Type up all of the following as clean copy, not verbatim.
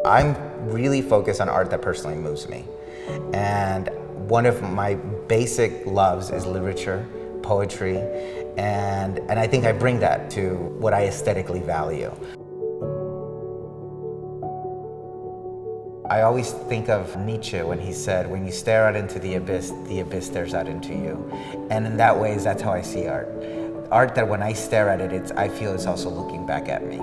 I'm really focused on art that personally moves me. And one of my basic loves is literature, poetry, and I think I bring that to what I aesthetically value. I always think of Nietzsche when he said, when you stare out into the abyss stares out into you. And in that way, that's how I see art. Art that when I stare at it, I feel it's also looking back at me.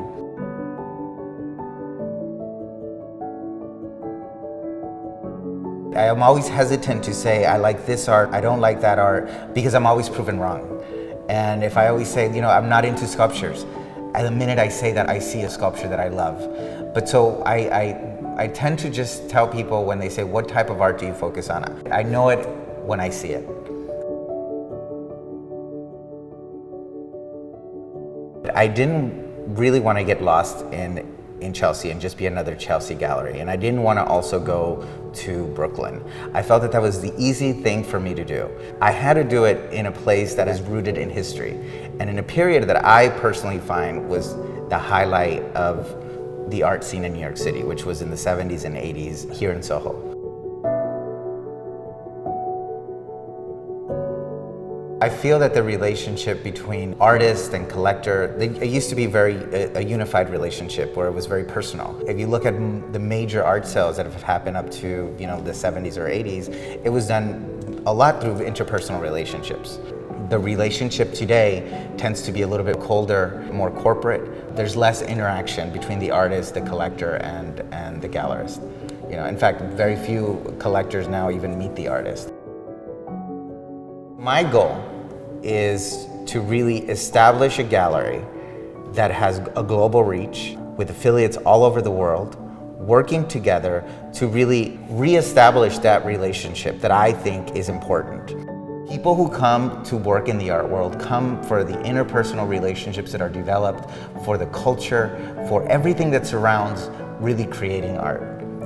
I am always hesitant to say, I like this art, I don't like that art, because I'm always proven wrong. And if I always say, I'm not into sculptures, the minute I say that, I see a sculpture that I love. But so I tend to just tell people when they say, what type of art do you focus on? I know it when I see it. I didn't really want to get lost in Chelsea and just be another Chelsea gallery. And I didn't want to also go to Brooklyn. I felt that that was the easy thing for me to do. I had to do it in a place that is rooted in history and in a period that I personally find was the highlight of the art scene in New York City, which was in the 70s and 80s here in SoHo. I feel that the relationship between artist and collector, it used to be a unified relationship where it was very personal. If you look at the major art sales that have happened up to the 70s or 80s, it was done a lot through interpersonal relationships. The relationship today tends to be a little bit colder, more corporate. There's less interaction between the artist, the collector, and the gallerist. In fact, very few collectors now even meet the artist. My goal is to really establish a gallery that has a global reach with affiliates all over the world, working together to really reestablish that relationship that I think is important. People who come to work in the art world come for the interpersonal relationships that are developed, for the culture, for everything that surrounds really creating art.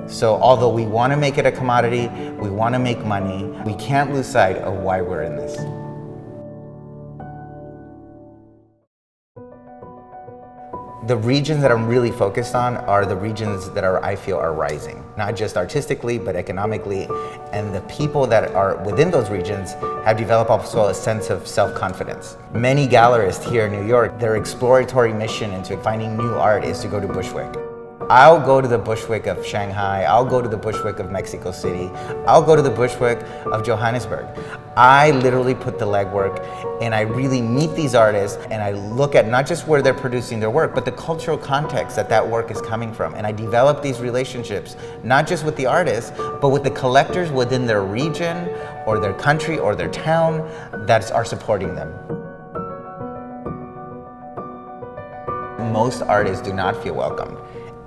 So although we want to make it a commodity, we want to make money, we can't lose sight of why we're in this. The regions that I'm really focused on are the regions that I feel are rising, not just artistically, but economically. And the people that are within those regions have developed also a sense of self-confidence. Many gallerists here in New York, their exploratory mission into finding new art is to go to Bushwick. I'll go to the Bushwick of Shanghai, I'll go to the Bushwick of Mexico City, I'll go to the Bushwick of Johannesburg. I literally put the legwork and I really meet these artists and I look at not just where they're producing their work, but the cultural context that work is coming from. And I develop these relationships, not just with the artists, but with the collectors within their region or their country or their town that are supporting them. Most artists do not feel welcome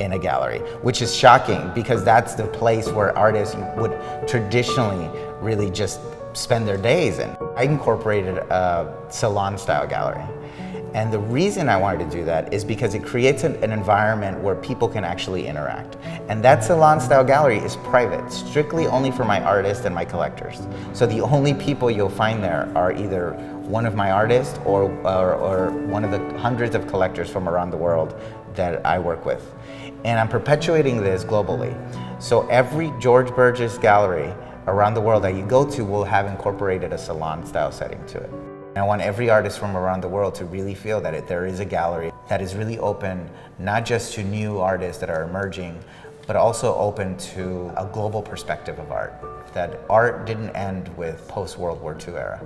in a gallery, which is shocking because that's the place where artists would traditionally really just spend their days in. I incorporated a salon-style gallery. And the reason I wanted to do that is because it creates an environment where people can actually interact. And that salon-style gallery is private, strictly only for my artists and my collectors. So the only people you'll find there are either one of my artists or one of the hundreds of collectors from around the world that I work with. And I'm perpetuating this globally. So every George Bergès gallery around the world that you go to will have incorporated a salon-style setting to it. And I want every artist from around the world to really feel that there is a gallery that is really open, not just to new artists that are emerging, but also open to a global perspective of art. That art didn't end with post-World War II era.